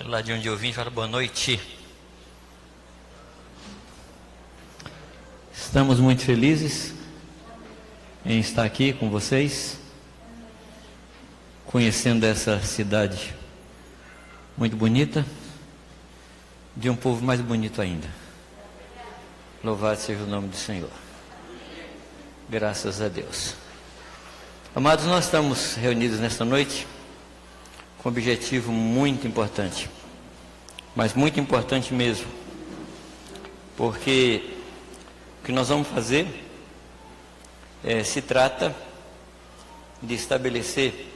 lá de onde eu vim, fala boa noite. Estamos muito felizes em estar aqui com vocês, conhecendo essa cidade muito bonita, de um povo mais bonito ainda. Louvado seja o nome do Senhor. Graças a Deus. Amados, nós estamos reunidos nesta noite com um objetivo muito importante, mas muito importante mesmo, porque o que nós vamos fazer se trata de estabelecer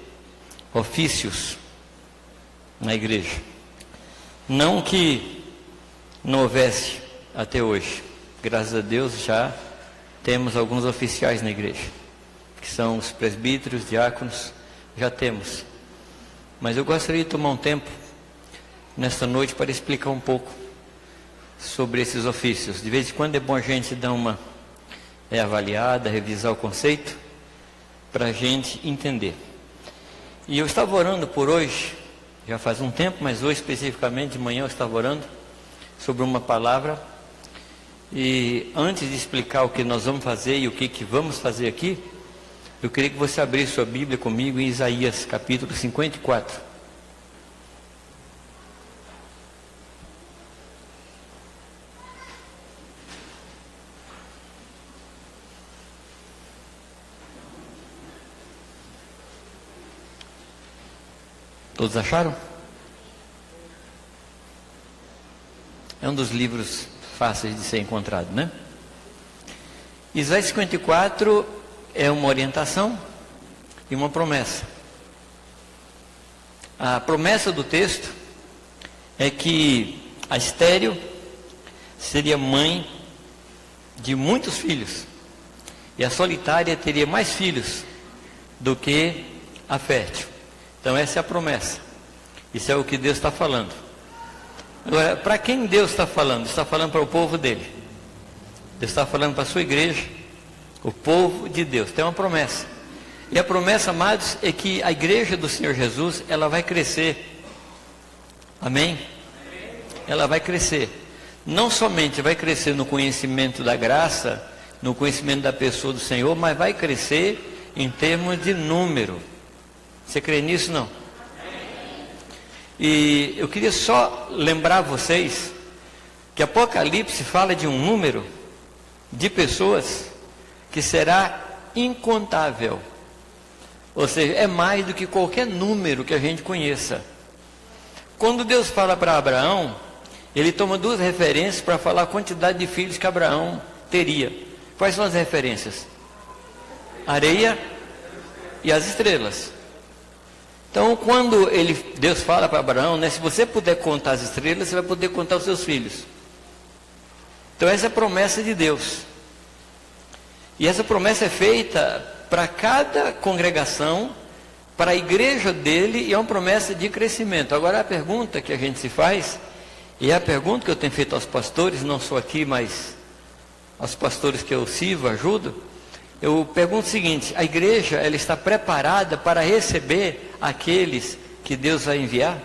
ofícios na igreja. Não que não houvesse até hoje, graças a Deus já temos alguns oficiais na igreja, que são os presbíteros, diáconos, já temos. Mas eu gostaria de tomar um tempo nesta noite para explicar um pouco sobre esses ofícios. De vez em quando é bom a gente dar uma avaliada, revisar o conceito, para a gente entender. E eu estava orando por hoje, já faz um tempo, mas hoje especificamente de manhã eu estava orando sobre uma palavra. E antes de explicar o que nós vamos fazer e o que vamos fazer aqui, eu queria que você abrisse sua Bíblia comigo em Isaías capítulo 54. Todos acharam? É um dos livros fáceis de ser encontrado, né? Isaías 54 é uma orientação e uma promessa. A promessa do texto é que a estéril seria mãe de muitos filhos, e a solitária teria mais filhos do que a fértil. Então essa é a promessa. Isso é o que Deus está falando. Agora, para quem Deus está falando? Está falando para o povo dele. Deus está falando para a sua igreja, o povo de Deus. Tem uma promessa. E a promessa, amados, é que a igreja do Senhor Jesus, ela vai crescer. Amém? Ela vai crescer. Não somente vai crescer no conhecimento da graça, no conhecimento da pessoa do Senhor, mas vai crescer em termos de número. Você crê nisso, não? E eu queria só lembrar vocês que Apocalipse fala de um número de pessoas que será incontável. Ou seja, é mais do que qualquer número que a gente conheça. Quando Deus fala para Abraão, ele toma duas referências para falar a quantidade de filhos que Abraão teria. Quais são as referências? Areia e as estrelas. Então, quando Deus fala para Abraão, né, se você puder contar as estrelas, você vai poder contar os seus filhos. Então, essa é a promessa de Deus. E essa promessa é feita para cada congregação, para a igreja dele, e é uma promessa de crescimento. Agora, a pergunta que a gente se faz, e é a pergunta que eu tenho feito aos pastores, não só aqui, mas aos pastores que eu sirvo, ajudo, eu pergunto o seguinte: a igreja, ela está preparada para receber aqueles que Deus vai enviar?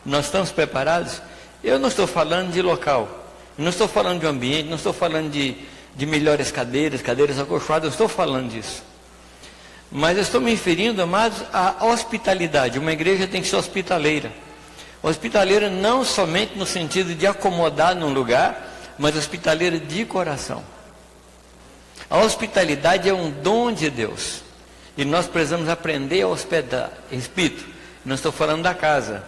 Nós estamos preparados? Eu não estou falando de local, não estou falando de ambiente, não estou falando de melhores cadeiras acolchoadas, não estou falando disso. Mas eu estou me referindo, amados, à hospitalidade. Uma igreja tem que ser hospitaleira. Hospitaleira não somente no sentido de acomodar num lugar, mas hospitaleira de coração. A hospitalidade é um dom de Deus, e nós precisamos aprender a hospedar. Repito, não estou falando da casa,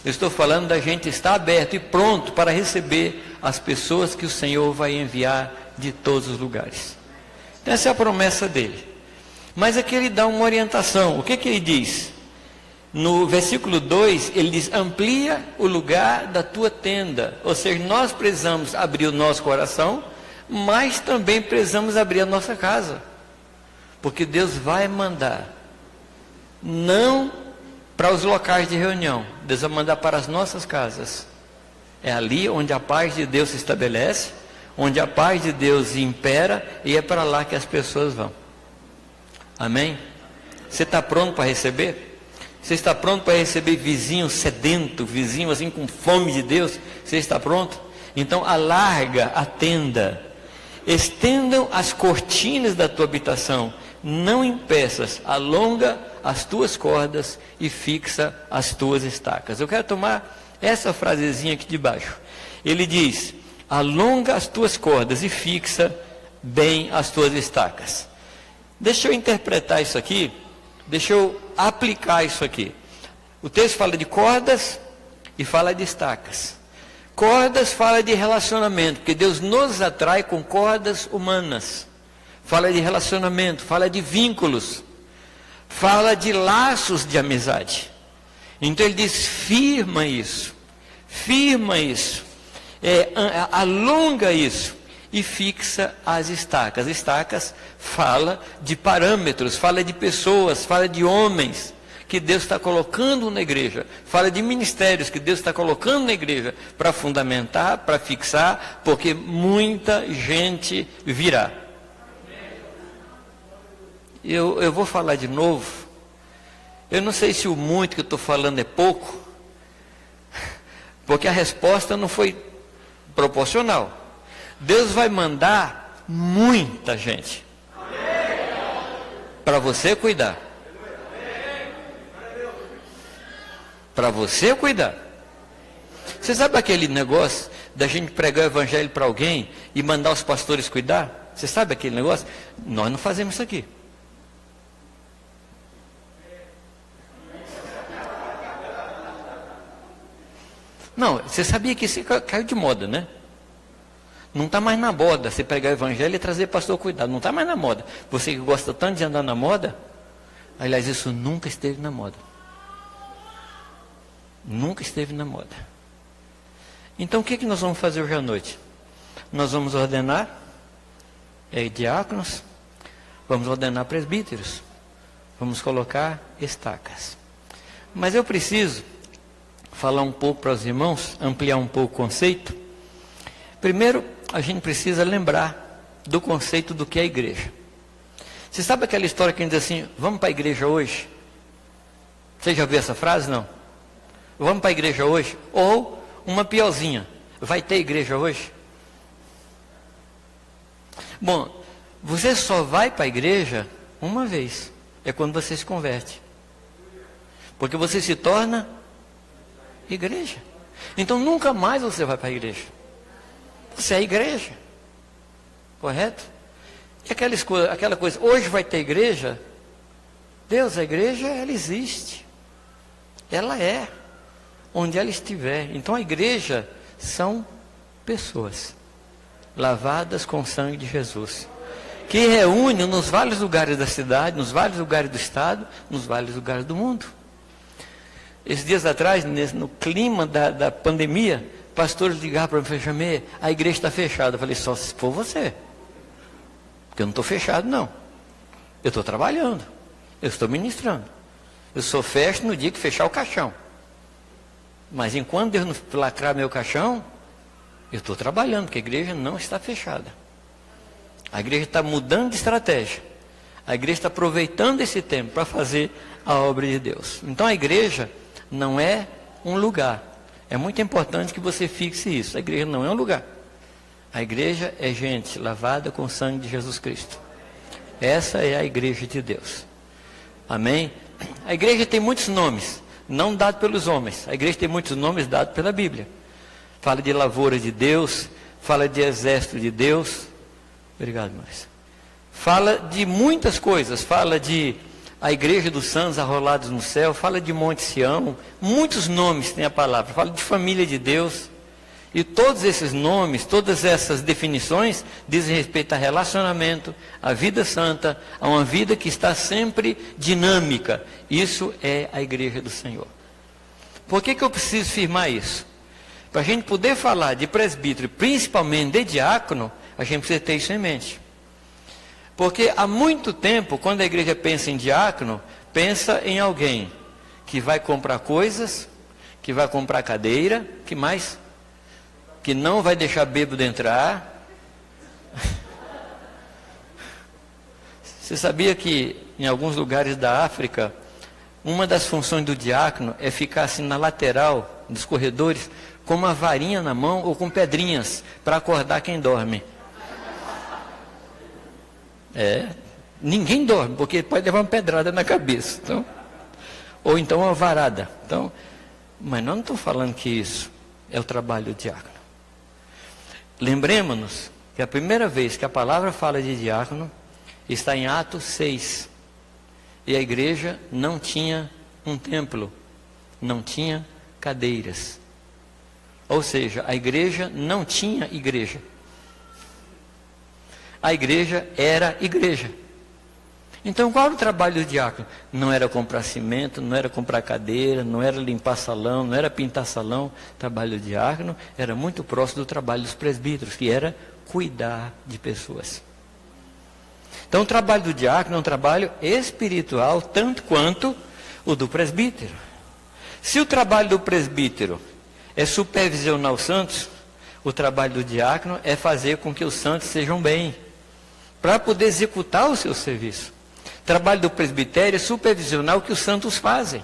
eu estou falando da gente estar aberto e pronto para receber as pessoas que o Senhor vai enviar de todos os lugares. Então, essa é a promessa dele. Mas aqui ele dá uma orientação. O que ele diz? No versículo 2, ele diz: amplia o lugar da tua tenda. Ou seja, nós precisamos abrir o nosso coração, mas também precisamos abrir a nossa casa, porque Deus vai mandar, não para os locais de reunião, Deus vai mandar para as nossas casas. É ali onde a paz de Deus se estabelece, onde a paz de Deus impera, e é para lá que as pessoas vão. Amém? Você está pronto para receber? Você está pronto para receber vizinho sedento, vizinho assim com fome de Deus? Você está pronto? Então alarga a tenda, estendam as cortinas da tua habitação, não impeças, alonga as tuas cordas e fixa as tuas estacas. Eu quero tomar essa frasezinha aqui de baixo. Ele diz: alonga as tuas cordas e fixa bem as tuas estacas. Deixa eu interpretar isso aqui, deixa eu aplicar isso aqui. O texto fala de cordas e fala de estacas. Cordas fala de relacionamento, porque Deus nos atrai com cordas humanas. Fala de relacionamento, fala de vínculos, fala de laços de amizade. Então ele diz: firma isso, alonga isso e fixa as estacas. Estacas fala de parâmetros, fala de pessoas, fala de homens que Deus está colocando na igreja, fala de ministérios que Deus está colocando na igreja para fundamentar, para fixar, porque muita gente virá. Eu vou falar de novo. Eu não sei se o muito que eu estou falando é pouco, porque a resposta não foi proporcional. Deus vai mandar muita gente para você cuidar. Para você cuidar. Você sabe aquele negócio da gente pregar o evangelho para alguém e mandar os pastores cuidar? Você sabe aquele negócio? Nós não fazemos isso aqui. Não, você sabia que isso caiu de moda, né? Não está mais na moda você pregar o evangelho e trazer pastor cuidado. Não está mais na moda. Você que gosta tanto de andar na moda, aliás, isso nunca esteve na moda. Nunca esteve na moda. Então o que nós vamos fazer hoje à noite? Nós vamos ordenar diáconos, vamos ordenar presbíteros, vamos colocar estacas. Mas eu preciso falar um pouco para os irmãos, ampliar um pouco o conceito. Primeiro, a gente precisa lembrar do conceito do que é a igreja. Você sabe aquela história que a gente diz assim: vamos para a igreja hoje? Você já viu essa frase? Não? Vamos para a igreja hoje? Ou uma piorzinha: vai ter igreja hoje? Bom, você só vai para a igreja uma vez, é quando você se converte, porque você se torna igreja. Então nunca mais você vai para a igreja. Você é a igreja, correto? E aquela coisa, hoje vai ter igreja? Deus, a igreja, ela existe, ela é onde ela estiver. Então a igreja são pessoas lavadas com o sangue de Jesus, que reúne nos vários lugares da cidade, nos vários lugares do estado, nos vários lugares do mundo. Esses dias atrás, no clima da pandemia, pastores ligaram para mim e falaram: Jamê, a igreja está fechada. Eu falei: só se for você, porque eu não estou fechado não, eu estou trabalhando, eu estou ministrando. Eu só fecho no dia que fechar o caixão, mas enquanto Deus não lacrar meu caixão, eu estou trabalhando, porque a igreja não está fechada. A igreja está mudando de estratégia, a igreja está aproveitando esse tempo para fazer a obra de Deus. Então a igreja não é um lugar. É muito importante que você fixe isso. A igreja não é um lugar. A igreja é gente lavada com o sangue de Jesus Cristo. Essa é a igreja de Deus. Amém? A igreja tem muitos nomes, não dados pelos homens. A igreja tem muitos nomes dados pela Bíblia. Fala de lavoura de Deus, fala de exército de Deus. Obrigado, Márcia. Fala de muitas coisas, fala de a igreja dos santos arrolados no céu, fala de Monte Sião, muitos nomes tem a palavra, fala de família de Deus. E todos esses nomes, todas essas definições dizem respeito a relacionamento, a vida santa, a uma vida que está sempre dinâmica. Isso é a igreja do Senhor. Por que eu preciso firmar isso? Para a gente poder falar de presbítero, principalmente de diácono, a gente precisa ter isso em mente. Porque há muito tempo, quando a igreja pensa em diácono, pensa em alguém que vai comprar coisas, que vai comprar cadeira, que mais? Que não vai deixar bêbado entrar. Você sabia que em alguns lugares da África, uma das funções do diácono é ficar assim na lateral dos corredores, com uma varinha na mão ou com pedrinhas, para acordar quem dorme. Ninguém dorme, porque pode levar uma pedrada na cabeça. Então, ou então uma varada. Então, mas nós não estamos falando que isso é o trabalho do diácono. Lembremos-nos que a primeira vez que a palavra fala de diácono está em Atos 6. E a igreja não tinha um templo, não tinha cadeiras. Ou seja, a igreja não tinha igreja. A igreja era igreja. Então, qual era o trabalho do diácono? Não era comprar cimento, não era comprar cadeira, não era limpar salão, não era pintar salão. O trabalho do diácono era muito próximo do trabalho dos presbíteros, que era cuidar de pessoas. Então, o trabalho do diácono é um trabalho espiritual, tanto quanto o do presbítero. Se o trabalho do presbítero é supervisionar os santos, o trabalho do diácono é fazer com que os santos sejam bem, para poder executar o seu serviço. O trabalho do presbitério é supervisionar o que os santos fazem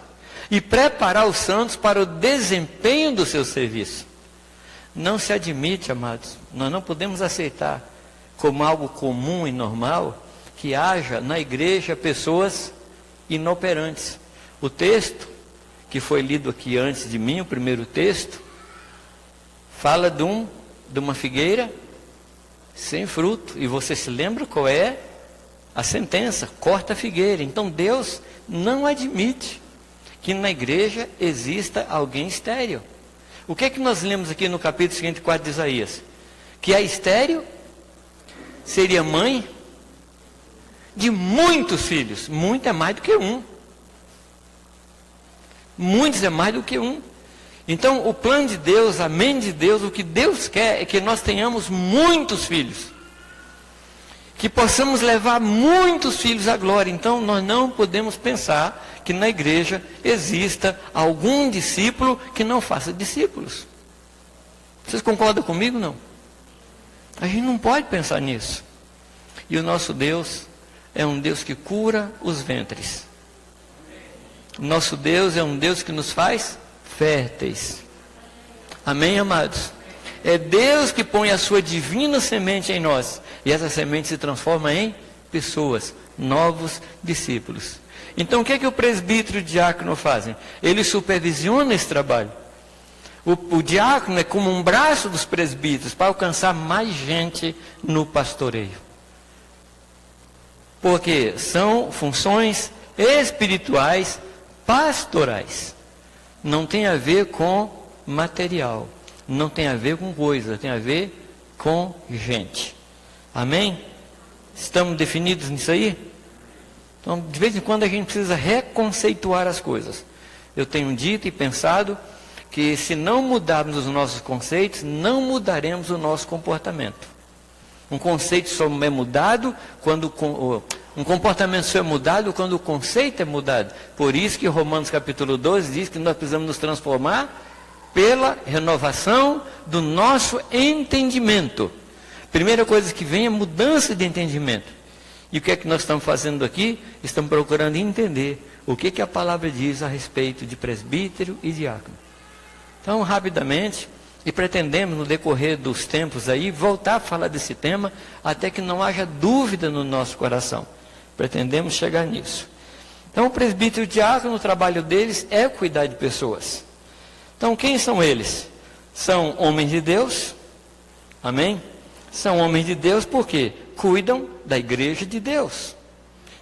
e preparar os santos para o desempenho do seu serviço. Não se admite, amados, nós não podemos aceitar como algo comum e normal que haja na igreja pessoas inoperantes. O texto que foi lido aqui antes de mim, o primeiro texto, fala de uma figueira sem fruto. E você se lembra qual é a sentença? Corta a figueira. Então Deus não admite que na igreja exista alguém estéril. O que é que nós lemos aqui no capítulo 54 de Isaías? Que a estéril seria mãe de muitos filhos. Muito é mais do que um. Muitos é mais do que um. Então, o plano de Deus, a mente de Deus, o que Deus quer é que nós tenhamos muitos filhos. Que possamos levar muitos filhos à glória. Então, nós não podemos pensar que na igreja exista algum discípulo que não faça discípulos. Vocês concordam comigo, não? A gente não pode pensar nisso. E o nosso Deus é um Deus que cura os ventres. O nosso Deus é um Deus que nos faz férteis. Amém, amados? É Deus que põe a sua divina semente em nós. E essa semente se transforma em pessoas, novos discípulos. Então, o que é que o presbítero e o diácono fazem? Eles supervisionam esse trabalho. O diácono é como um braço dos presbíteros para alcançar mais gente no pastoreio. Porque são funções espirituais pastorais. Não tem a ver com material, não tem a ver com coisa, tem a ver com gente. Amém? Estamos definidos nisso aí? Então, de vez em quando a gente precisa reconceituar as coisas. Eu tenho dito e pensado que se não mudarmos os nossos conceitos, não mudaremos o nosso comportamento. Um conceito só é mudado quando um comportamento só é mudado quando o conceito é mudado. Por isso que Romanos capítulo 12 diz que nós precisamos nos transformar pela renovação do nosso entendimento. Primeira coisa que vem é mudança de entendimento. E o que é que nós estamos fazendo aqui? Estamos procurando entender o que que a palavra diz a respeito de presbítero e diácono. Então, rapidamente, e pretendemos no decorrer dos tempos aí, voltar a falar desse tema, até que não haja dúvida no nosso coração. Pretendemos chegar nisso. Então, o presbítero e o diácono, o trabalho deles é cuidar de pessoas. Então, quem são eles? São homens de Deus. Amém? São homens de Deus porque cuidam da igreja de Deus.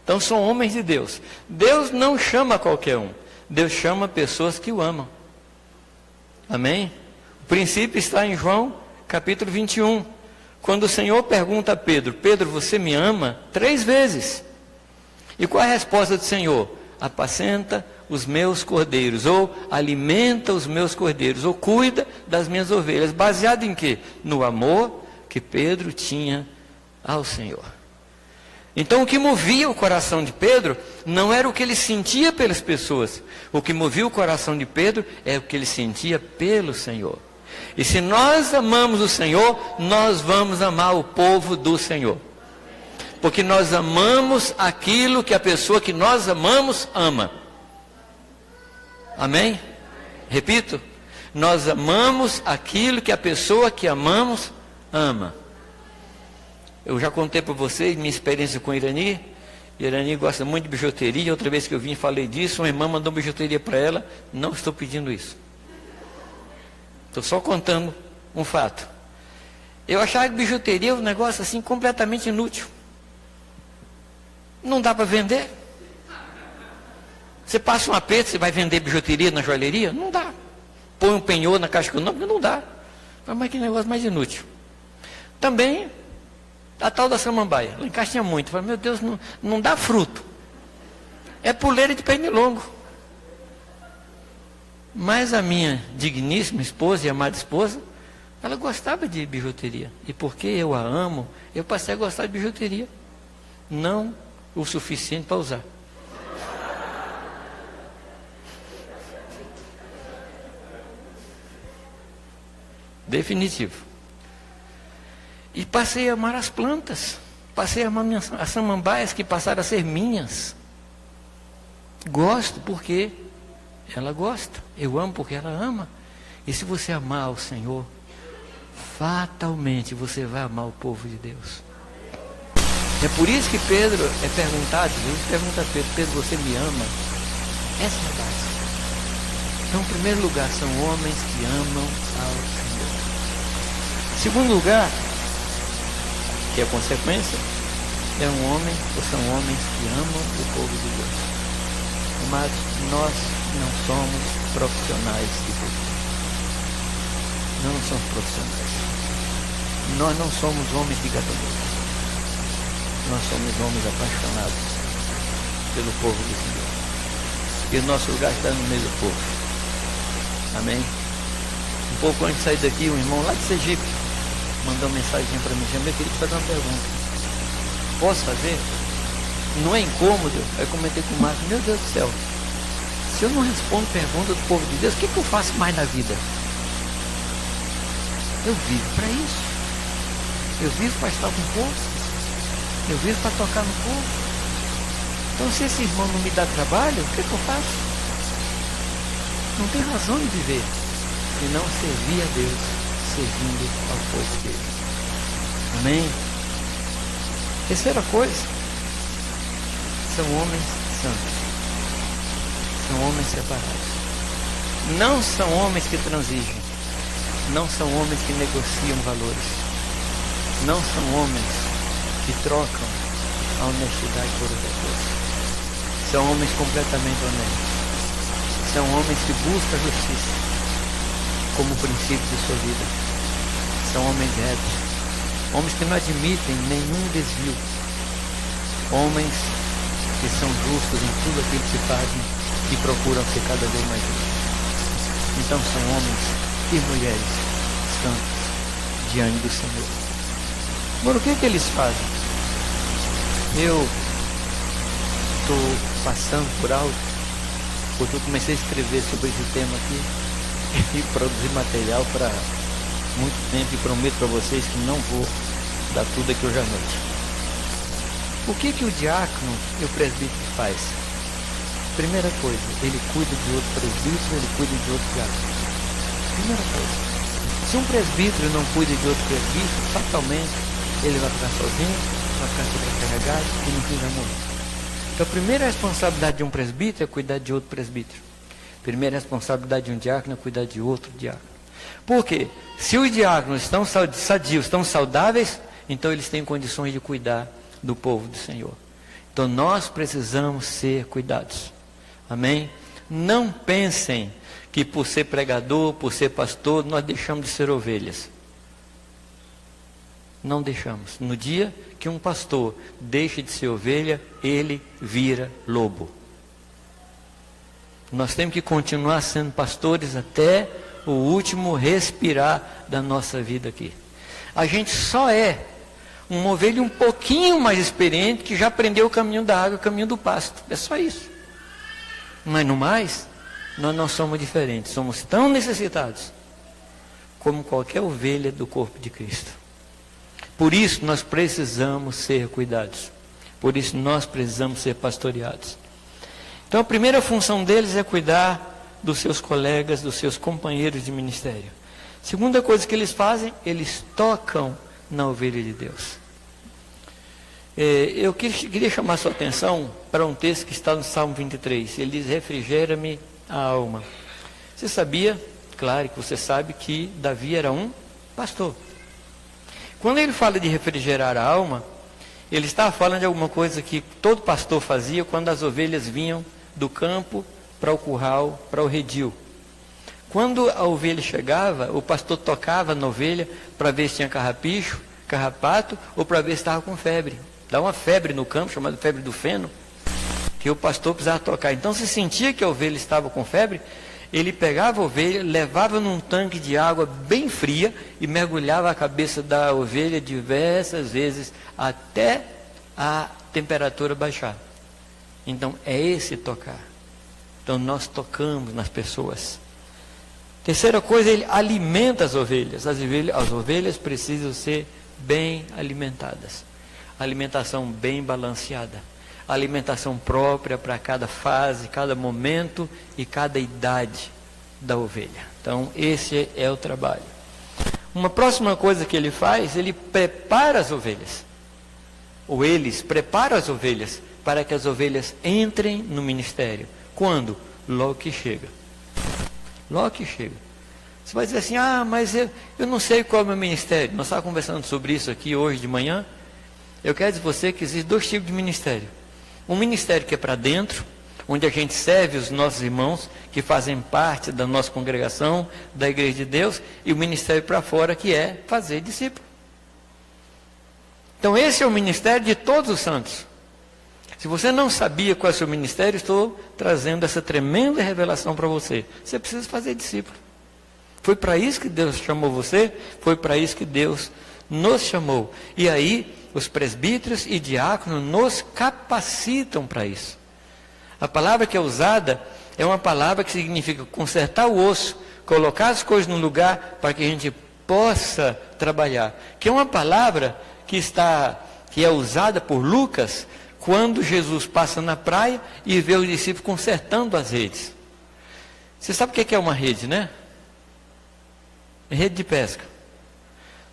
Então, são homens de Deus. Deus não chama qualquer um. Deus chama pessoas que o amam. Amém? O princípio está em João capítulo 21. Quando o Senhor pergunta a Pedro: Pedro, você me ama? 3 vezes. E qual é a resposta do Senhor? Apacenta os meus cordeiros, ou alimenta os meus cordeiros, ou cuida das minhas ovelhas. Baseado em quê? No amor que Pedro tinha ao Senhor. Então, o que movia o coração de Pedro não era o que ele sentia pelas pessoas. O que movia o coração de Pedro é o que ele sentia pelo Senhor. E se nós amamos o Senhor, nós vamos amar o povo do Senhor. Porque nós amamos aquilo que a pessoa que nós amamos ama. Amém? Repito, nós amamos aquilo que a pessoa que amamos ama. Eu já contei para vocês minha experiência com Irani. Irani gosta muito de bijuteria. Outra vez que eu vim falei disso, uma irmã mandou bijuteria para ela. Não estou pedindo isso. Estou só contando um fato. Eu achava que bijuteria é um negócio assim completamente inútil. Não dá para vender. Você passa um aperto, você vai vender bijuteria na joalheria? Não dá. Põe um penhor na caixa econômica? Não dá. Mas que negócio mais inútil. Também a tal da samambaia. Lá em casa tinha muito. Eu falei, meu Deus, não dá fruto. É puleira de pernilongo. Mas a minha digníssima esposa e amada esposa, ela gostava de bijuteria. E porque eu a amo, eu passei a gostar de bijuteria. Não o suficiente para usar. Definitivo. E passei a amar as plantas. Passei a amar as samambaias que passaram a ser minhas. Gosto porque ela gosta. Eu amo porque ela ama. E se você amar o Senhor, fatalmente você vai amar o povo de Deus. É por isso que Pedro é perguntado, Jesus pergunta a Pedro, Pedro, você me ama? Essa é a base. Então, em primeiro lugar, são homens que amam ao Senhor. Em segundo lugar, que é a consequência, é um homem, ou são homens que amam o povo de Deus. Mas nós não somos profissionais de Deus. Não somos profissionais. Nós não somos homens de gatonete. Nós somos homens apaixonados pelo povo do Senhor. E o nosso lugar está no meio do povo. Amém? Um pouco antes de sair daqui, um irmão lá de Sergipe mandou uma mensagem para mim, eu queria te fazer uma pergunta. Posso fazer? Não é incômodo? Aí eu comentei com o Marcos, meu Deus do céu, se eu não respondo pergunta do povo de Deus, o que eu faço mais na vida? Eu vivo para isso. Eu vivo para estar com o povo. Eu vivo para tocar no povo. Então, se esse irmão não me dá trabalho, o que eu faço? Não tem razão de viver e não servir a Deus, servindo ao povo dele. Amém? Terceira coisa, são homens santos. São homens separados. Não são homens que transigem. Não são homens que negociam valores. Não são homens que trocam a honestidade por outra coisa. São homens completamente honestos. São homens que buscam a justiça como princípio de sua vida. São homens retos. Homens que não admitem nenhum desvio. Homens que são justos em tudo aquilo que fazem e procuram ser cada vez mais justos. Então são homens e mulheres santos diante do Senhor. Agora, o que eles fazem? Eu estou passando por algo, porque eu comecei a escrever sobre esse tema aqui e produzir material para muito tempo e prometo para vocês que não vou dar tudo aqui hoje à noite. O que o diácono e o presbítero faz? Primeira coisa, ele cuida de outro presbítero, ele cuida de outro diácono. Primeira coisa. Se um presbítero não cuida de outro presbítero, fatalmente ele vai ficar sozinho, vai ficar sobrecarregado e no fim vai morrer. Então a primeira responsabilidade de um presbítero é cuidar de outro presbítero. A primeira responsabilidade de um diácono é cuidar de outro diácono. Por quê? Se os diáconos estão sadios, estão saudáveis, então eles têm condições de cuidar do povo do Senhor. Então nós precisamos ser cuidados. Amém? Não pensem que por ser pregador, por ser pastor, nós deixamos de ser ovelhas. Não deixamos. No dia que um pastor deixa de ser ovelha, ele vira lobo. Nós temos que continuar sendo pastores até o último respirar da nossa vida aqui. A gente só é uma ovelha um pouquinho mais experiente que já aprendeu o caminho da água, o caminho do pasto. É só isso. Mas no mais, nós não somos diferentes. Somos tão necessitados como qualquer ovelha do corpo de Cristo. Por isso nós precisamos ser cuidados. Por isso nós precisamos ser pastoreados. Então a primeira função deles é cuidar dos seus colegas, dos seus companheiros de ministério. Segunda coisa que eles fazem, eles tocam na ovelha de Deus. Eu queria chamar sua atenção para um texto que está no Salmo 23. Ele diz: refrigera-me a alma. Você sabia, claro que você sabe, que Davi era um pastor. Quando ele fala de refrigerar a alma, ele está falando de alguma coisa que todo pastor fazia quando as ovelhas vinham do campo para o curral, para o redil. Quando a ovelha chegava, o pastor tocava na ovelha para ver se tinha carrapicho, carrapato, ou para ver se estava com febre. Dá uma febre no campo, chamada febre do feno, que o pastor precisava tocar. Então, se sentia que a ovelha estava com febre, ele pegava a ovelha, levava num tanque de água bem fria e mergulhava a cabeça da ovelha diversas vezes até a temperatura baixar. Então, é esse tocar. Então, nós tocamos nas pessoas. Terceira coisa, ele alimenta as ovelhas. As ovelhas precisam ser bem alimentadas. Alimentação bem balanceada. Alimentação própria para cada fase, cada momento e cada idade da ovelha. Então, esse é o trabalho. Uma próxima coisa que ele faz, ele prepara as ovelhas. Ou eles preparam as ovelhas para que as ovelhas entrem no ministério. Quando? Logo que chega. Logo que chega. Você vai dizer assim: mas eu não sei qual é o meu ministério. Nós estávamos conversando sobre isso aqui hoje de manhã. Eu quero dizer a você que existem dois tipos de ministério. Um ministério que é para dentro, onde a gente serve os nossos irmãos que fazem parte da nossa congregação, da igreja de Deus, e o ministério para fora, que é fazer discípulo. Então esse é o ministério de todos os santos. Se você não sabia qual é o seu ministério, estou trazendo essa tremenda revelação para você. Você precisa fazer discípulo. Foi para isso que Deus chamou você, foi para isso que Deus nos chamou. E aí, os presbíteros e diáconos nos capacitam para isso. A palavra que é usada é uma palavra que significa consertar o osso, colocar as coisas no lugar para que a gente possa trabalhar. Que é uma palavra que é usada por Lucas quando Jesus passa na praia e vê os discípulos consertando as redes. Você sabe o que é uma rede, né? Rede de pesca.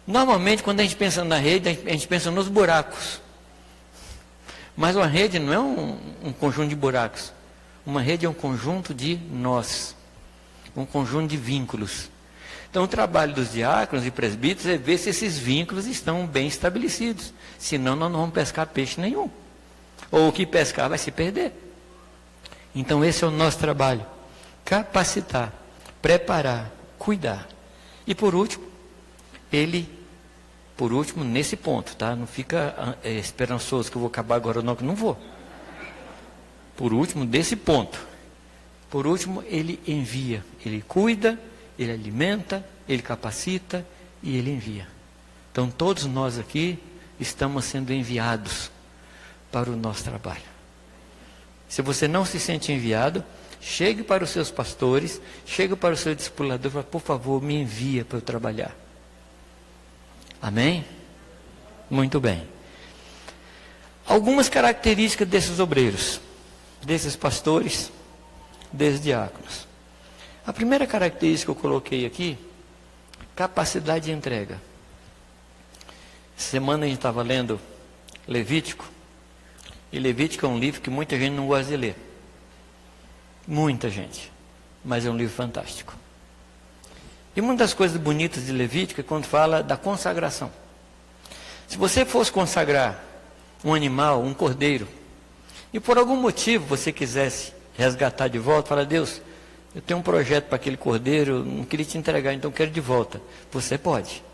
Normalmente, quando a gente pensa na rede, a gente pensa nos buracos. Mas uma rede não é um conjunto de buracos. Uma rede é um conjunto de nós. Um conjunto de vínculos. Então, o trabalho dos diáconos e presbíteros é ver se esses vínculos estão bem estabelecidos. Senão, nós não vamos pescar peixe nenhum. Ou o que pescar vai se perder. Então, esse é o nosso trabalho. Capacitar, preparar, cuidar. E por último, nesse ponto, tá? Não fica esperançoso que eu vou acabar agora, não, que não vou. Por último, desse ponto. Por último, ele envia. Ele cuida, ele alimenta, ele capacita e ele envia. Então, todos nós aqui estamos sendo enviados para o nosso trabalho. Se você não se sente enviado, chegue para os seus pastores, chegue para o seu discipulador e fale: por favor, me envia para eu trabalhar. Amém? Muito bem. Algumas características desses obreiros, desses pastores, desses diáconos. A primeira característica que eu coloquei aqui, capacidade de entrega. Semana a gente estava lendo Levítico, e Levítico é um livro que muita gente não gosta de ler. Muita gente. Mas é um livro fantástico. E uma das coisas bonitas de Levítico é quando fala da consagração. Se você fosse consagrar um animal, um cordeiro, e por algum motivo você quisesse resgatar de volta, fala: Deus, eu tenho um projeto para aquele cordeiro, não queria te entregar, então eu quero de volta. Você pode.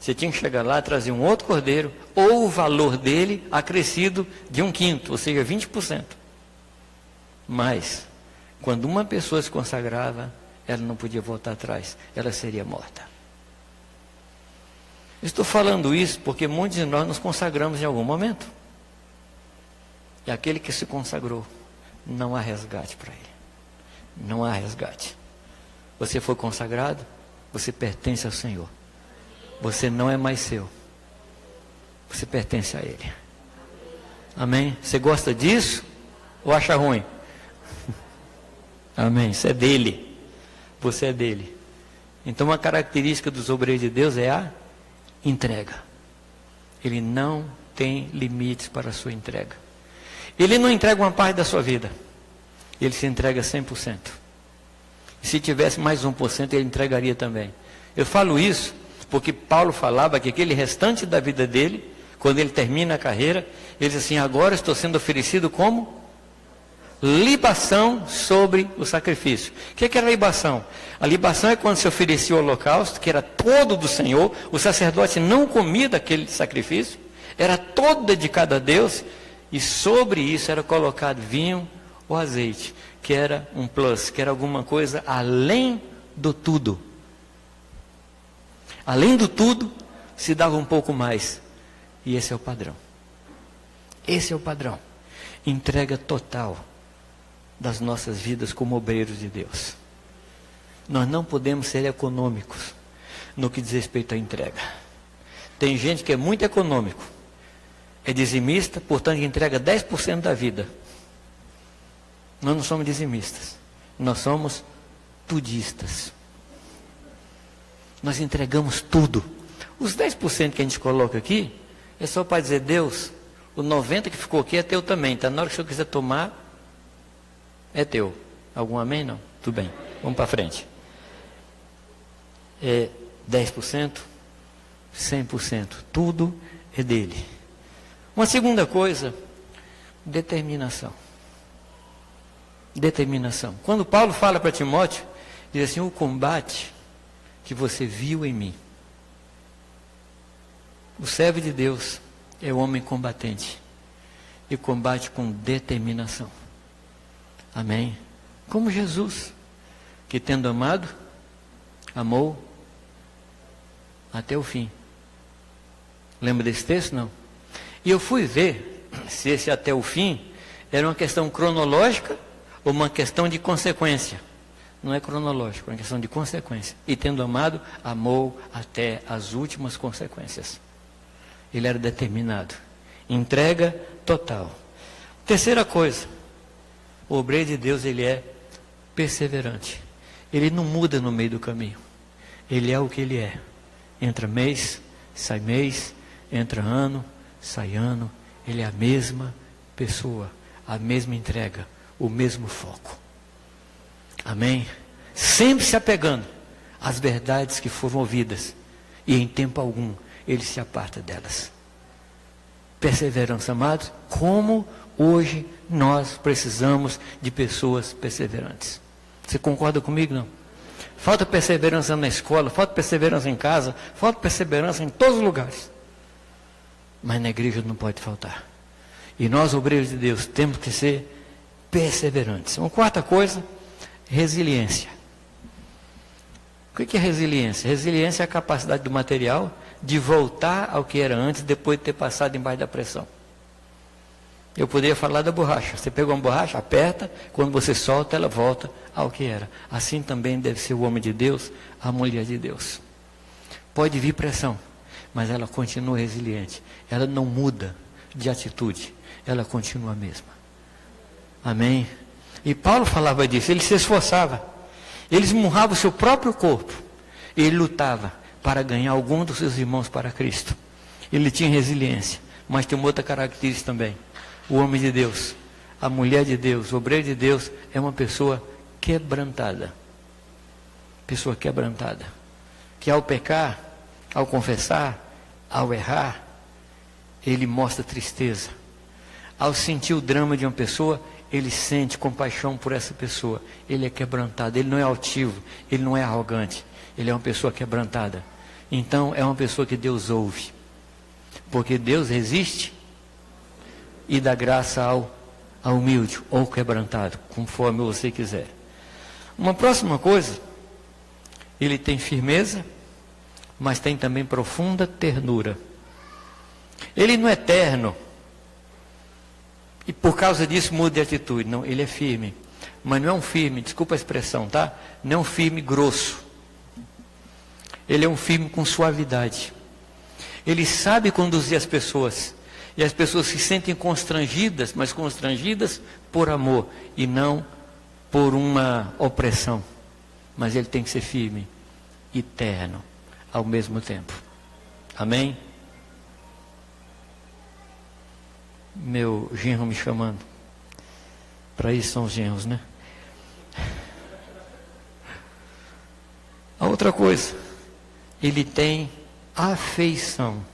Você tinha que chegar lá, trazer um outro cordeiro, ou o valor dele acrescido de 1/5, ou seja, 20%. Mas, quando uma pessoa se consagrava, ela não podia voltar atrás, ela seria morta. Estou falando isso porque muitos de nós nos consagramos em algum momento. E aquele que se consagrou, não há resgate para ele. Não há resgate. Você foi consagrado, você pertence ao Senhor. Você não é mais seu. Você pertence a Ele. Amém? Você gosta disso ou acha ruim? Amém. Isso é dele. Você é dele. Então uma característica dos obreiros de Deus é a entrega. Ele não tem limites para a sua entrega. Ele não entrega uma parte da sua vida. Ele se entrega 100%. E se tivesse mais 1%, ele entregaria também. Eu falo isso porque Paulo falava que aquele restante da vida dele, quando ele termina a carreira, ele diz assim: agora estou sendo oferecido como libação sobre o sacrifício. O que era libação? A libação é quando se oferecia o holocausto, que era todo do Senhor. O sacerdote não comia daquele sacrifício, era todo dedicado a Deus, e sobre isso era colocado vinho ou azeite, que era um plus, que era alguma coisa além do tudo. Além do tudo, se dava um pouco mais. E esse é o padrão. Esse é o padrão. Entrega total das nossas vidas como obreiros de Deus. Nós não podemos ser econômicos no que diz respeito à entrega. Tem gente que é muito econômico, é dizimista, portanto entrega 10% da vida. Nós não somos dizimistas, nós somos tudistas. Nós entregamos tudo. Os 10% que a gente coloca aqui é só para dizer: Deus, o 90% que ficou aqui é teu também, tá? Na hora que o senhor quiser tomar, é teu. Algum amém? Não? Tudo bem, vamos para frente. 10%, 100%, tudo é dele. Uma segunda coisa, determinação. Determinação. Quando Paulo fala para Timóteo, diz assim: o combate que você viu em mim. O servo de Deus é o homem combatente e combate com determinação. Amém? Como Jesus, que tendo amado, amou até o fim. Lembra desse texto? Não. E eu fui ver se esse até o fim era uma questão cronológica ou uma questão de consequência. Não é cronológico, é uma questão de consequência. E tendo amado, amou até as últimas consequências. Ele era determinado. Entrega total. Terceira coisa, o obreiro de Deus, ele é perseverante. Ele não muda no meio do caminho. Ele é o que ele é. Entra mês, entra ano, sai ano. Ele é a mesma pessoa, a mesma entrega, o mesmo foco. Amém? Sempre se apegando às verdades que foram ouvidas. E em tempo algum, ele se aparta delas. Perseverança, amados, como hoje nós precisamos de pessoas perseverantes. Você concorda comigo, não? Falta perseverança na escola, falta perseverança em casa, falta perseverança em todos os lugares. Mas na igreja não pode faltar. E nós, obreiros de Deus, temos que ser perseverantes. Uma quarta coisa, resiliência. O que é resiliência? Resiliência é a capacidade do material de voltar ao que era antes, depois de ter passado embaixo da pressão. Eu poderia falar da borracha. Você pegou uma borracha, aperta, quando você solta, ela volta ao que era. Assim também deve ser o homem de Deus, a mulher de Deus. Pode vir pressão, mas ela continua resiliente. Ela não muda de atitude, ela continua a mesma. Amém? E Paulo falava disso, ele se esforçava. Ele esmurrava o seu próprio corpo. Ele lutava para ganhar algum dos seus irmãos para Cristo. Ele tinha resiliência, mas tem uma outra característica também. O homem de Deus, a mulher de Deus, o obreiro de Deus é uma pessoa quebrantada. Pessoa quebrantada. Que ao pecar, ao confessar, ao errar, ele mostra tristeza. Ao sentir o drama de uma pessoa, ele sente compaixão por essa pessoa. Ele é quebrantado, ele não é altivo, ele não é arrogante. Ele é uma pessoa quebrantada. Então é uma pessoa que Deus ouve. Porque Deus resiste e dá graça ao humilde ou quebrantado, conforme você quiser. Uma próxima coisa, ele tem firmeza, mas tem também profunda ternura. Ele não é terno, e por causa disso muda de atitude. Não, ele é firme, mas não é um firme, desculpa a expressão, tá? Não é um firme grosso. Ele é um firme com suavidade. Ele sabe conduzir as pessoas. E as pessoas se sentem constrangidas, mas constrangidas por amor e não por uma opressão, mas ele tem que ser firme e terno ao mesmo tempo. Amém? Meu genro me chamando. Para isso são os genros, né? A outra coisa, ele tem afeição.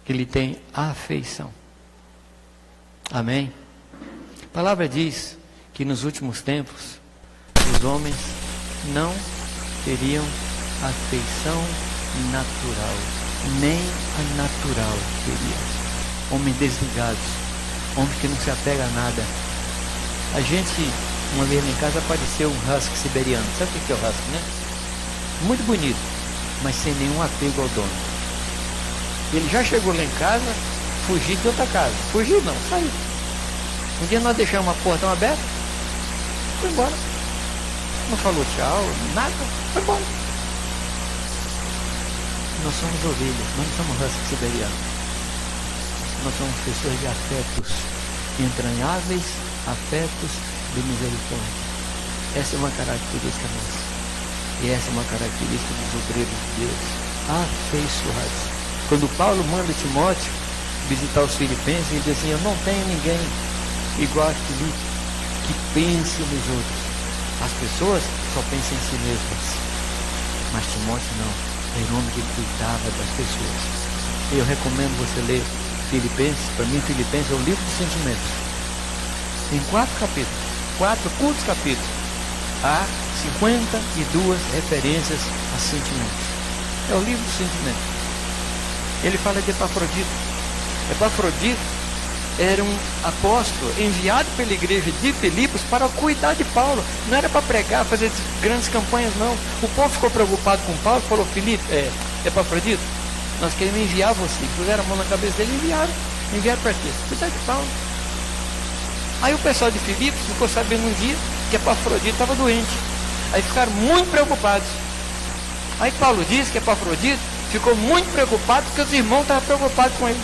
Ele tem afeição. Amém? A palavra diz que nos últimos tempos os homens não teriam afeição natural, nem a natural teria. Homens desligados, homens que não se apegam a nada. A gente, uma vez lá em casa, apareceu um husky siberiano. Sabe o que é o husky, né? Muito bonito, mas sem nenhum apego ao dono. Ele já chegou lá em casa, fugiu de outra casa. Fugiu não, saiu. Um dia nós deixamos uma portão aberta, foi embora. Não falou tchau, nada, foi embora. Nós somos ovelhas, nós não somos husky siberiano. Nós somos pessoas de afetos entranháveis, afetos de misericórdia. Essa é uma característica nossa. E essa é uma característica dos obreiros de Deus, afeiçoados. Quando Paulo manda Timóteo visitar os filipenses, ele diz assim: eu não tenho ninguém igual a Filipe que pense nos outros. As pessoas só pensam em si mesmas, mas Timóteo não, era um homem que cuidava das pessoas. Eu recomendo você ler Filipenses. Para mim, Filipenses é o livro dos sentimentos. Tem 4 capítulos, 4 curtos capítulos. Há 52 referências a sentimentos. É o livro dos sentimentos. Ele fala de Epafrodito. Epafrodito era um apóstolo enviado pela igreja de Filipos para cuidar de Paulo. Não era para pregar, fazer grandes campanhas, não. O povo ficou preocupado com Paulo e falou: Epafrodito, nós queremos enviar você. Puseram a mão na cabeça dele e enviaram para quê? Cuidar de Paulo. Aí o pessoal de Filipos ficou sabendo um dia que Epafrodito estava doente. Aí ficaram muito preocupados. Aí Paulo diz que Epafrodito ficou muito preocupado porque os irmãos estavam preocupados com ele.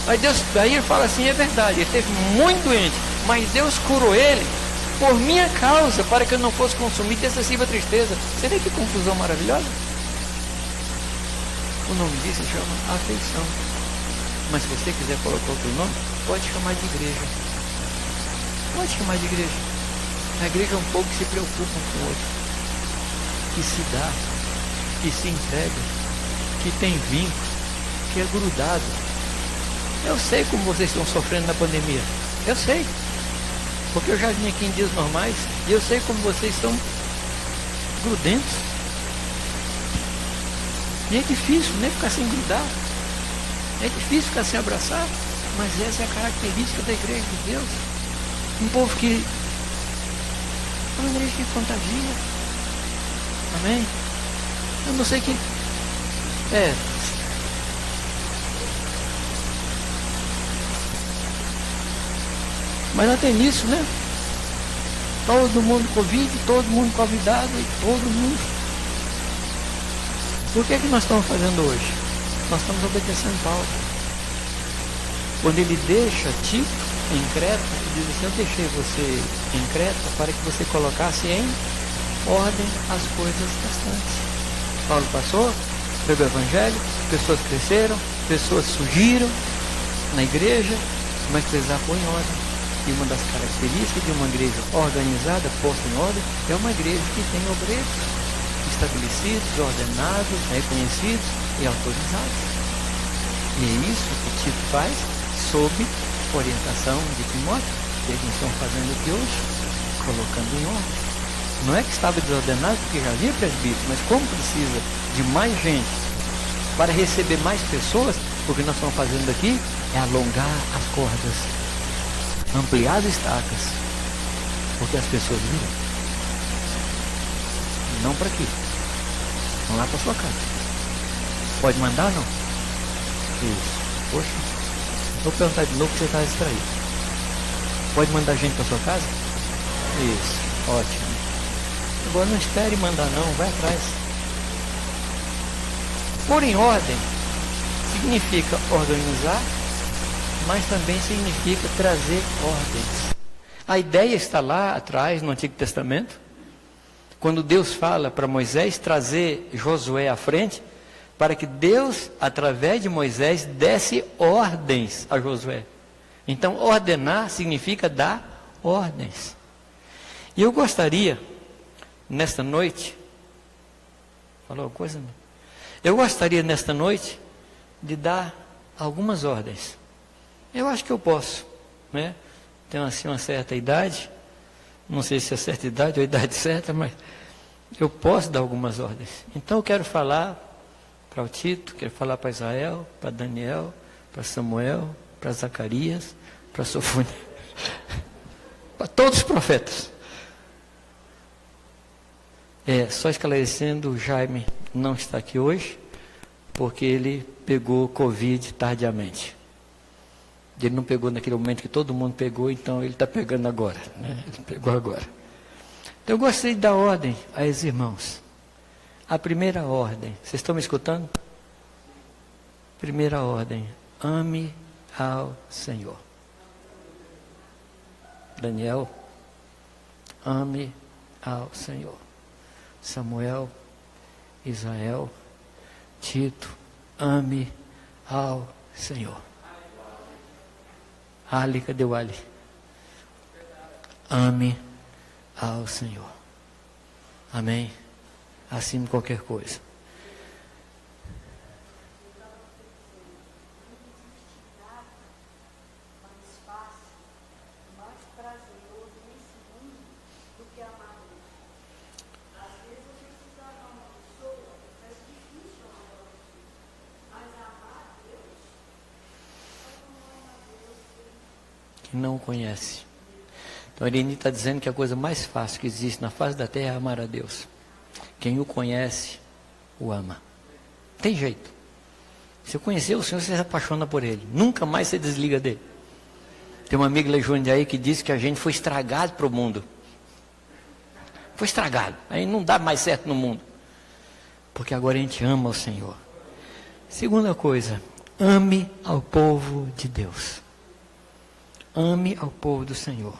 Aí ele fala assim: é verdade, ele esteve muito doente, mas Deus curou ele por minha causa, para que eu não fosse consumido de excessiva tristeza. Você vê que confusão maravilhosa? O nome disso se chama afeição. Mas se você quiser colocar outro nome, pode chamar de igreja. Pode chamar de igreja. A igreja é um povo que se preocupa com o outro, que se dá, que se entrega, que tem vínculo, que é grudado. Eu sei como vocês estão sofrendo na pandemia. Eu sei. Porque eu já vim aqui em dias normais e eu sei como vocês estão grudentos. E é difícil, nem ficar sem grudar. É difícil ficar sem abraçar. Mas essa é a característica da igreja de Deus. Um povo que... é uma igreja que contagia. Amém? Eu não sei que... Mas até nisso, né? Todo mundo Covid, todo mundo convidado, e todo mundo. Por que nós estamos fazendo hoje? Nós estamos obedecendo Paulo. Quando ele deixa Tito em Creta, ele diz assim: eu deixei você em Creta para que você colocasse em ordem as coisas restantes. Paulo passou, pregou o evangelho, pessoas cresceram, pessoas surgiram na igreja, mas precisava pôr em ordem. E uma das características de uma igreja organizada, posta em ordem, é uma igreja que tem obreiros estabelecidos, ordenados, reconhecidos e autorizados. E é isso que Tito faz sob orientação de Timóteo, que eles estão fazendo aqui hoje, colocando em ordem. Não é que estava desordenado, porque já havia presbítero, mas como precisa de mais gente para receber mais pessoas, o que nós estamos fazendo aqui é alongar as cordas, ampliar as estacas, porque as pessoas viram. Não para aqui, vão lá para sua casa. Pode mandar, não? Isso. Poxa, vou perguntar de novo que você está distraído. Pode mandar gente para sua casa? Isso, ótimo. Agora não espere mandar não, vai atrás. Pôr em ordem significa organizar, mas também significa trazer ordens. A ideia está lá atrás, no Antigo Testamento, quando Deus fala para Moisés trazer Josué à frente, para que Deus, através de Moisés, desse ordens a Josué. Então, ordenar significa dar ordens. E eu gostaria, nesta noite, falou alguma coisa? Eu gostaria, nesta noite, de dar algumas ordens. Eu acho que eu posso, né? Tenho assim uma certa idade, não sei se é certa idade ou a idade certa, mas eu posso dar algumas ordens. Então eu quero falar para o Tito, quero falar para Israel, para Daniel, para Samuel, para Zacarias, para Sofônia, para todos os profetas. Só esclarecendo, o Jaime não está aqui hoje, porque ele pegou Covid tardiamente. Ele não pegou naquele momento que todo mundo pegou, então ele está pegando agora, né? Ele pegou agora. Então eu gostaria de dar ordem a esses irmãos. A primeira ordem, vocês estão me escutando? Primeira ordem, ame ao Senhor. Daniel, ame ao Senhor. Samuel, Israel, Tito, ame ao Senhor. Ali, cadê o Ali? Ame ao Senhor. Amém? Acima de qualquer coisa. Não conhece. Então a Irene está dizendo que a coisa mais fácil que existe na face da terra é amar a Deus. Quem o conhece, o ama. Tem jeito. Se conhecer o Senhor, você se apaixona por Ele. Nunca mais você desliga dele. Tem uma amiga Lejoane aí que disse que a gente foi estragado para o mundo. Foi estragado. Aí não dá mais certo no mundo. Porque agora a gente ama o Senhor. Segunda coisa, ame ao povo de Deus. Ame ao povo do Senhor.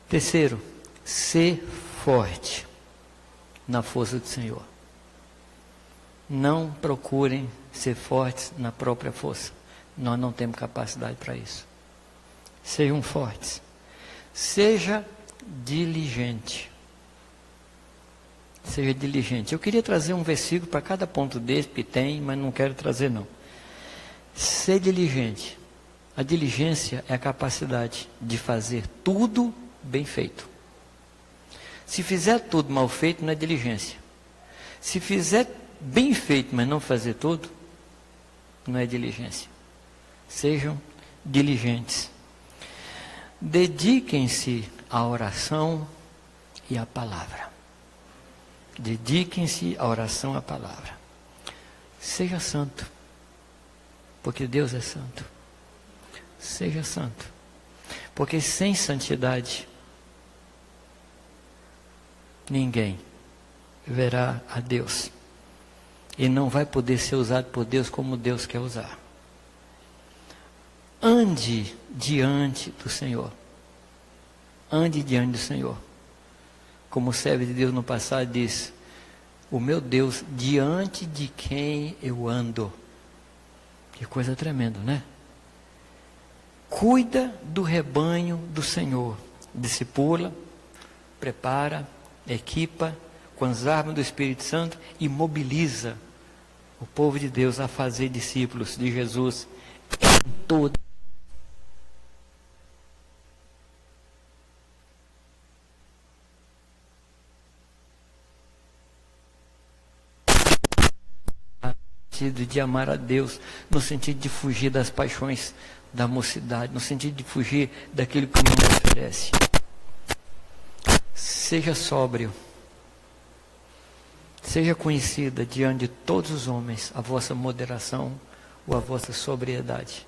Terceiro, ser forte na força do Senhor. Não procurem ser fortes na própria força. Nós não temos capacidade para isso. Sejam fortes. Seja diligente. Seja diligente. Eu queria trazer um versículo para cada ponto desse que tem, mas não quero trazer não. Ser diligente. A diligência é a capacidade de fazer tudo bem feito. Se fizer tudo mal feito, não é diligência. Se fizer bem feito, mas não fazer tudo, não é diligência. Sejam diligentes. Dediquem-se à oração e à palavra. Dediquem-se à oração e à palavra. Seja santo, porque Deus é santo. Seja santo, porque sem santidade ninguém verá a Deus e não vai poder ser usado por Deus como Deus quer usar. Ande diante do Senhor. Ande diante do Senhor. Como o servo de Deus no passado disse: o meu Deus, diante de quem eu ando. Que coisa tremenda, né? Cuida do rebanho do Senhor, discipula, prepara, equipa com as armas do Espírito Santo e mobiliza o povo de Deus a fazer discípulos de Jesus em toda de amar a Deus, no sentido de fugir das paixões da mocidade, no sentido de fugir daquilo que o mundo oferece. Seja sóbrio. Seja conhecida diante de todos os homens a vossa moderação ou a vossa sobriedade.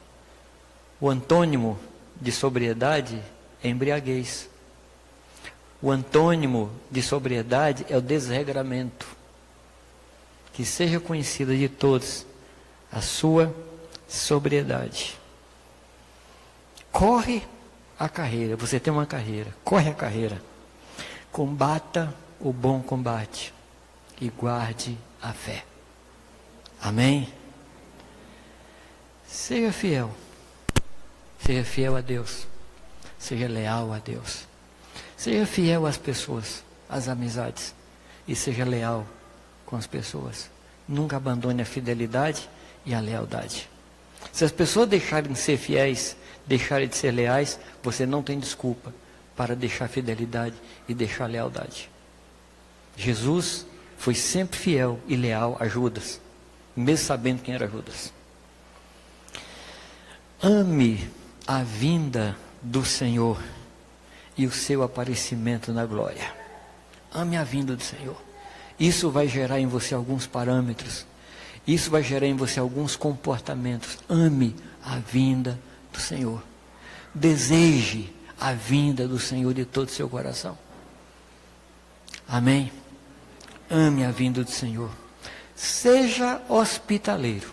O antônimo de sobriedade é embriaguez. O antônimo de sobriedade é o desregramento. Que seja conhecida de todos a sua sobriedade. Corre a carreira. Você tem uma carreira. Corre a carreira. Combata o bom combate. E guarde a fé. Amém? Seja fiel. Seja fiel a Deus. Seja leal a Deus. Seja fiel às pessoas, às amizades. E seja leal com as pessoas. Nunca abandone a fidelidade e a lealdade. Se as pessoas deixarem de ser fiéis, deixarem de ser leais, você não tem desculpa para deixar a fidelidade e deixar a lealdade. Jesus foi sempre fiel e leal a Judas, mesmo sabendo quem era Judas. Ame a vinda do Senhor e o seu aparecimento na glória. Ame a vinda do Senhor. Isso vai gerar em você alguns parâmetros. Isso vai gerar em você alguns comportamentos. Ame a vinda do Senhor. Deseje a vinda do Senhor de todo o seu coração. Amém? Ame a vinda do Senhor. Seja hospitaleiro.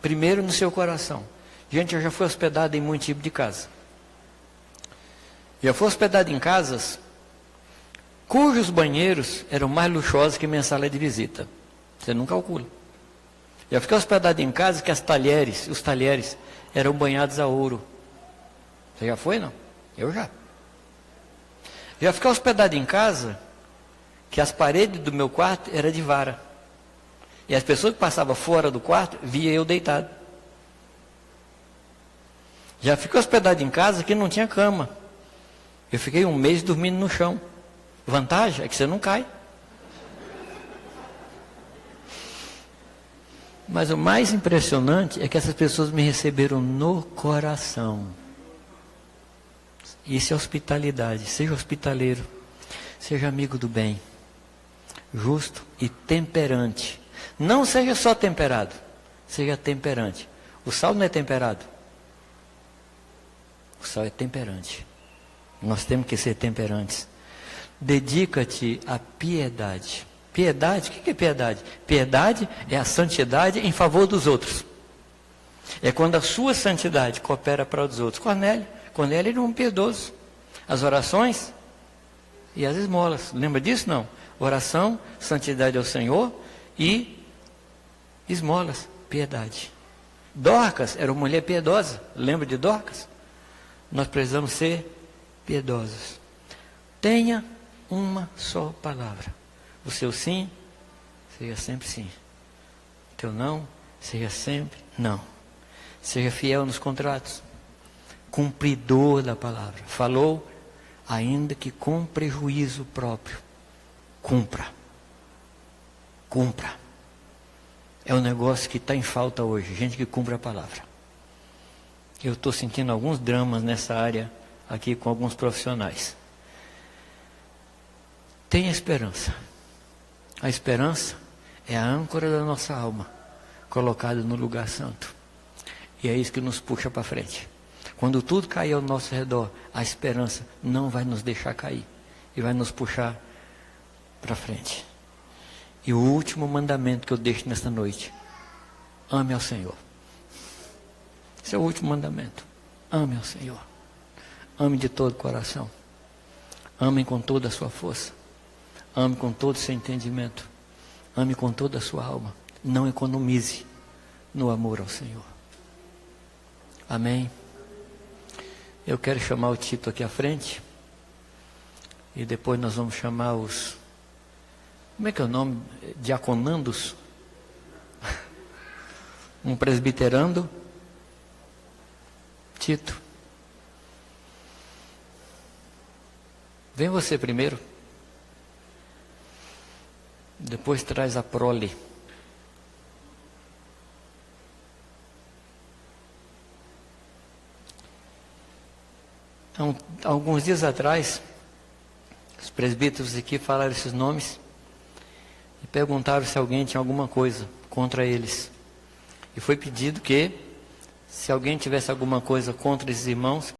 Primeiro no seu coração. Gente, eu já fui hospedado em muito tipo de casa. Já fui hospedado em casas cujos banheiros eram mais luxuosos que minha sala de visita. Você não calcula. Já fiquei hospedado em casas que os talheres eram banhados a ouro. Você já foi, não? Eu já. Já fiquei hospedado em casa que as paredes do meu quarto eram de vara. E as pessoas que passavam fora do quarto via eu deitado. Já fiquei hospedado em casa que não tinha cama. Eu fiquei um mês dormindo no chão. Vantagem é que você não cai. Mas o mais impressionante é que essas pessoas me receberam no coração. Isso é hospitalidade. Seja hospitaleiro. Seja amigo do bem. Justo e temperante. Não seja só temperado. Seja temperante. O sal não é temperado. O sal é temperante. Nós temos que ser temperantes. Dedica-te à piedade. Piedade, o que é piedade? Piedade é a santidade em favor dos outros. É quando a sua santidade coopera para os outros. Cornélio era um piedoso. As orações e as esmolas. Lembra disso? Não. Oração, santidade ao Senhor e esmolas, piedade. Dorcas era uma mulher piedosa. Lembra de Dorcas? Nós precisamos ser piedosos. Tenha uma só palavra. O seu sim, seja sempre sim. O teu não, seja sempre não. Seja fiel nos contratos. Cumpridor da palavra. Falou, ainda que com prejuízo próprio. Cumpra. Cumpra. É um negócio que está em falta hoje. Gente que cumpre a palavra. Eu estou sentindo alguns dramas nessa área aqui com alguns profissionais. Tenha esperança. A esperança é a âncora da nossa alma, colocada no lugar santo. E é isso que nos puxa para frente. Quando tudo cair ao nosso redor, a esperança não vai nos deixar cair. E vai nos puxar para frente. E o último mandamento que eu deixo nesta noite. Ame ao Senhor. Esse é o último mandamento. Ame ao Senhor. Ame de todo o coração. Ame com toda a sua força. Ame com todo o seu entendimento. Ame com toda a sua alma. Não economize no amor ao Senhor. Amém? Eu quero chamar o Tito aqui à frente. E depois nós vamos chamar os... Como é que é o nome? Diaconandos? Um presbiterando. Tito. Vem você primeiro. Depois traz a prole. Alguns dias atrás, os presbíteros aqui falaram esses nomes e perguntaram se alguém tinha alguma coisa contra eles. E foi pedido que, se alguém tivesse alguma coisa contra esses irmãos,